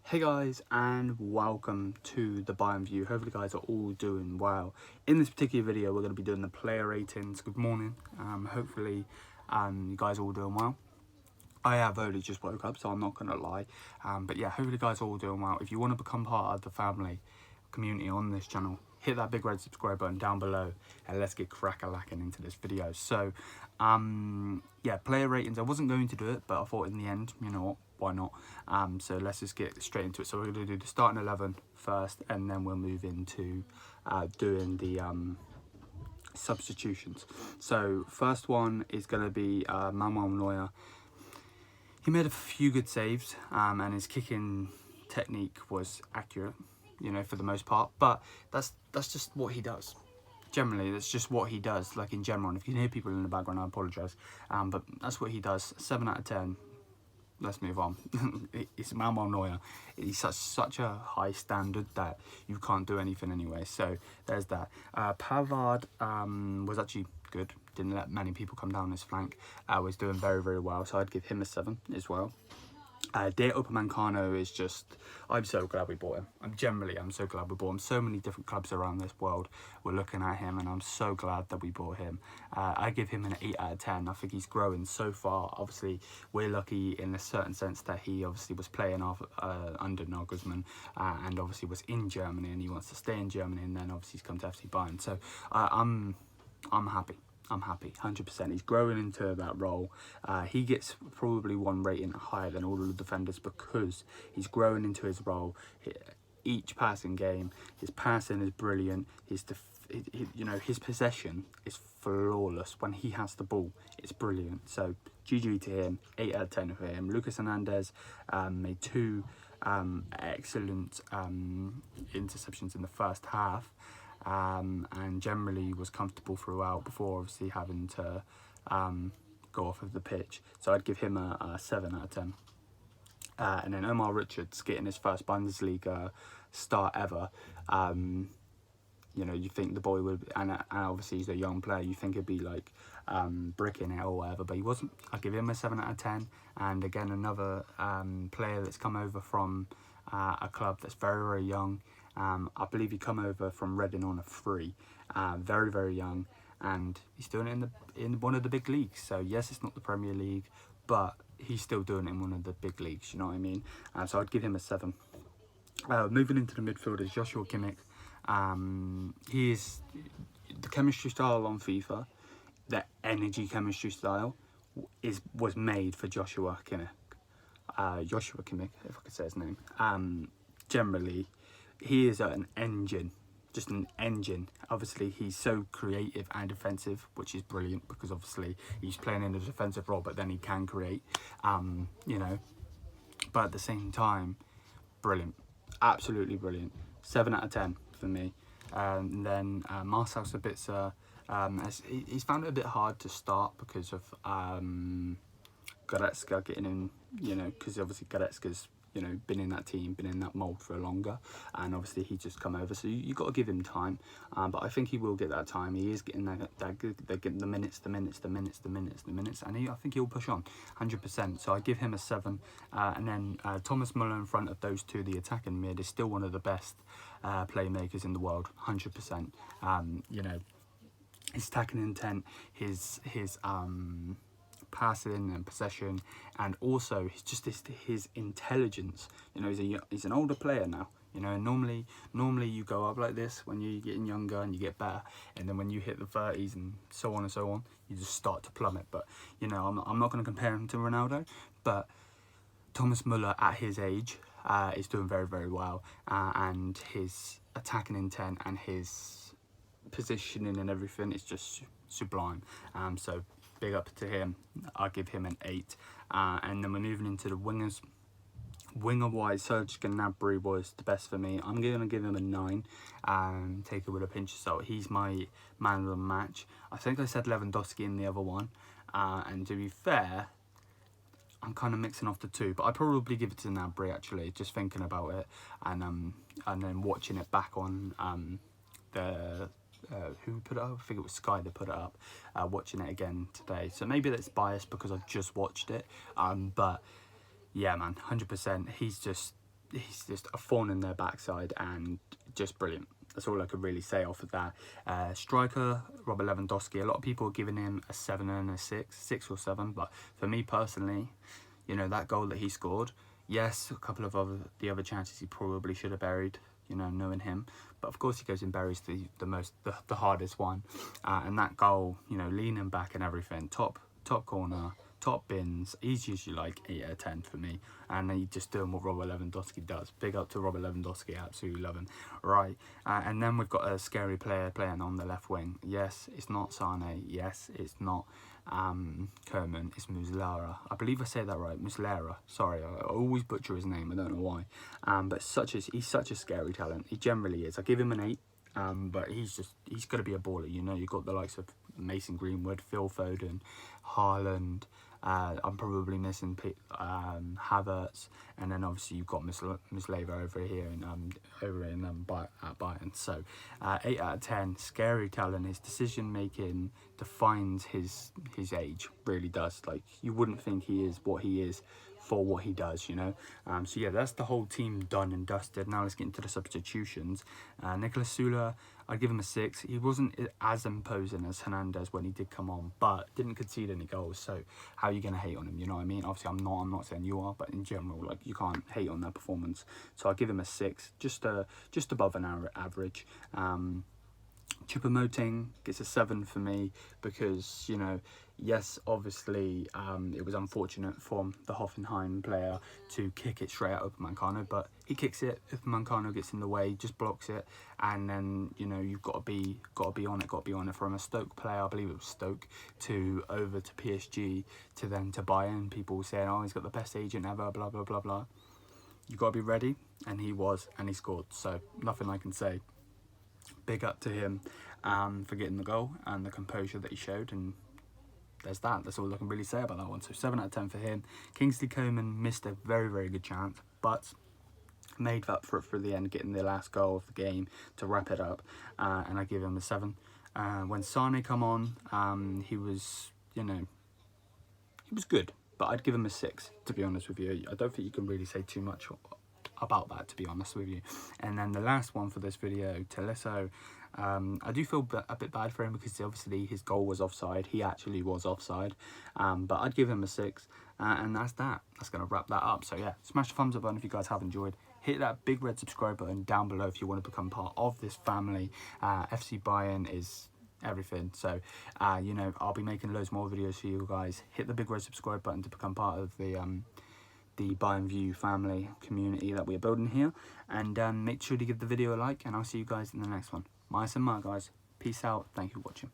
Hey guys, and welcome to the Bayern View. Hopefully you guys are all doing well. In this particular video we're going to be doing the player ratings. Good morning. Hopefully you guys are all doing well. I have only just woke up, so I'm not going to lie. But yeah, hopefully you guys are all doing well. If you want to become part of the family community on this channel, hit that big red subscribe button down below and let's get crack-a-lacking into this video. So yeah, player ratings. I wasn't going to do it, but I thought in the end, you know what, why not? So let's just get straight into it. So we're going to do the starting 11 first, and then we'll move into doing the substitutions. So first one is going to be Manuel Neuer. He made a few good saves, and his kicking technique was accurate, you know, for the most part. But that's just what he does. Generally, that's just what he does, like in general. And if you can hear people in the background, I apologise. But that's what he does. 7 out of 10. Let's move on. It's Manuel Neuer. He's such a high standard that you can't do anything anyway. So there's that. Pavard was actually good. Didn't let many people come down his flank. Was doing very well. So I'd give him a 7 as well. De Upamecano is just, I'm so glad we bought him. I'm so glad we bought him. So many different clubs around this world were looking at him, and I'm so glad that we bought him. I give him an 8 out of 10. I think he's growing so far. Obviously, we're lucky in a certain sense that he obviously was playing off under Nagelsmann, and obviously was in Germany, and he wants to stay in Germany, and then obviously he's come to FC Bayern. So I'm happy. I'm happy, 100%. He's growing into that role. He gets probably one rating higher than all of the defenders because he's growing into his role. Each passing game, his passing is brilliant. His possession is flawless. When he has the ball, it's brilliant. So GG to him, 8 out of 10 for him. Lucas Hernandez made 2 excellent interceptions in the first half. And generally was comfortable throughout before obviously having to go off of the pitch. So I'd give him a 7 out of 10. And then Omar Richards getting his first Bundesliga start ever. You know, you think the boy would, and obviously he's a young player, you think he'd be like bricking it or whatever, but he wasn't. I'd give him a 7 out of 10. And again, another player that's come over from a club that's very young. I believe he come over from Reading on a free, very young, and he's doing it in one of the big leagues. So yes, it's not the Premier League, but he's still doing it in one of the big leagues. You know what I mean? So I'd give him a 7. Moving into the midfielders, Joshua Kimmich. He is the chemistry style on FIFA. The energy chemistry style was made for Joshua Kimmich. Joshua Kimmich, if I could say his name. Generally, he is an engine, just an engine. Obviously, he's so creative and defensive, which is brilliant because obviously he's playing in a defensive role, but then he can create, you know. But at the same time, brilliant, absolutely brilliant. 7 out of 10 for me. And then Marcel Sabitzer, he's found it a bit hard to start because of Goretzka getting in, you know, because obviously Goretzka's, you know, been in that team, been in that mould for longer, and obviously he's just come over, so you got to give him time. But I think he will get that time. He is getting the minutes, and I think he'll push on 100%. So I give him a 7. And then Thomas Muller in front of those two, the attacking mid, is still one of the best playmakers in the world, 100%. You know, his attacking intent, his passing and possession, and also his intelligence. You know, he's an older player now. You know, normally you go up like this when you're getting younger and you get better, and then when you hit the 30s and so on, you just start to plummet. But you know, I'm not going to compare him to Ronaldo, but Thomas Muller at his age is doing very well, and his attacking intent and his positioning and everything is just sublime. So big up to him. I'll give him an 8. And then we're moving into the wingers. Winger-wise, Serge Gnabry was the best for me. I'm going to give him a 9. Take it with a pinch of salt. He's my man of the match. I think I said Lewandowski in the other one. And to be fair, I'm kind of mixing off the two, but I'd probably give it to Gnabry actually, just thinking about it. And then watching it back on the who put it up? I think it was Sky that put it up. Watching it again today, so maybe that's biased because I've just watched it. But yeah, man, 100%. He's just he's just a thorn in their backside and just brilliant. That's all I could really say off of that. Striker, Robert Lewandowski, a lot of people are giving him a 7 and a 6 or 7, but for me personally, you know, that goal that he scored, yes, a couple of the other chances he probably should have buried, you know, knowing him, but of course he goes and buries the hardest one, and that goal, you know, leaning back and everything, top corner, top bins, he's usually like 8 out of 10 for me, and he's just doing what Robert Lewandowski does. Big up to Robert Lewandowski, absolutely love him. Right, and then we've got a scary player playing on the left wing. Yes, it's not Sane. Yes, it's not Kerman. It's Muslera. I believe I say that right, Muslera. Sorry, I always butcher his name. I don't know why. But he's such a scary talent. He generally is. I give him an 8. But he's got to be a baller, you know. You've got the likes of Mason Greenwood, Phil Foden, Haaland. I'm probably missing Havertz, and then obviously you've got Muslera over here at Bayern. So 8 out of 10, scary talent. His decision making defines his age, really does. Like, you wouldn't think he is what he is for what he does, you know. So yeah, that's the whole team done and dusted. Now let's get into the substitutions. Nicolas Sula, I'd give him a 6. He wasn't as imposing as Hernandez when he did come on, but didn't concede any goals, so how are you going to hate on him, you know what I mean? Obviously I'm not saying you are, but in general, like, you can't hate on their performance. So I'll give him a 6, just above an average. Choupo-Moting gets a 7 for me because, you know, yes, obviously it was unfortunate for the Hoffenheim player to kick it straight out Upamecano, but he kicks it, Upamecano gets in the way, just blocks it, and then, you know, you've got to be on it from a Stoke player, I believe it was Stoke, to over to PSG, to then to Bayern. People saying, oh, he's got the best agent ever, blah blah blah blah. You got to be ready, and he was, and he scored. So nothing I can say. Big up to him for getting the goal and the composure that he showed, and there's that. That's all I can really say about that one. So 7 out of 10 for him. Kingsley Coman missed a very, very good chance, but made up for it for the end, getting the last goal of the game to wrap it up, and I give him a 7. When Sane come on, he was, you know, he was good, but I'd give him a 6, to be honest with you. I don't think you can really say too much about that, to be honest with you. And then the last one for this video, Tolisso, I do feel a bit bad for him because obviously his goal was offside. He actually was offside, but I'd give him a 6, and that's going to wrap that up. So yeah, smash the thumbs up button if you guys have enjoyed. Hit that big red subscribe button down below if you want to become part of this family. FC Bayern is everything, so you know, I'll be making loads more videos for you guys. Hit the big red subscribe button to become part of the Bayern View family community that we're building here, and make sure to give the video a like, and I'll see you guys in the next one. Mice and Mar, guys. Peace out. Thank you for watching.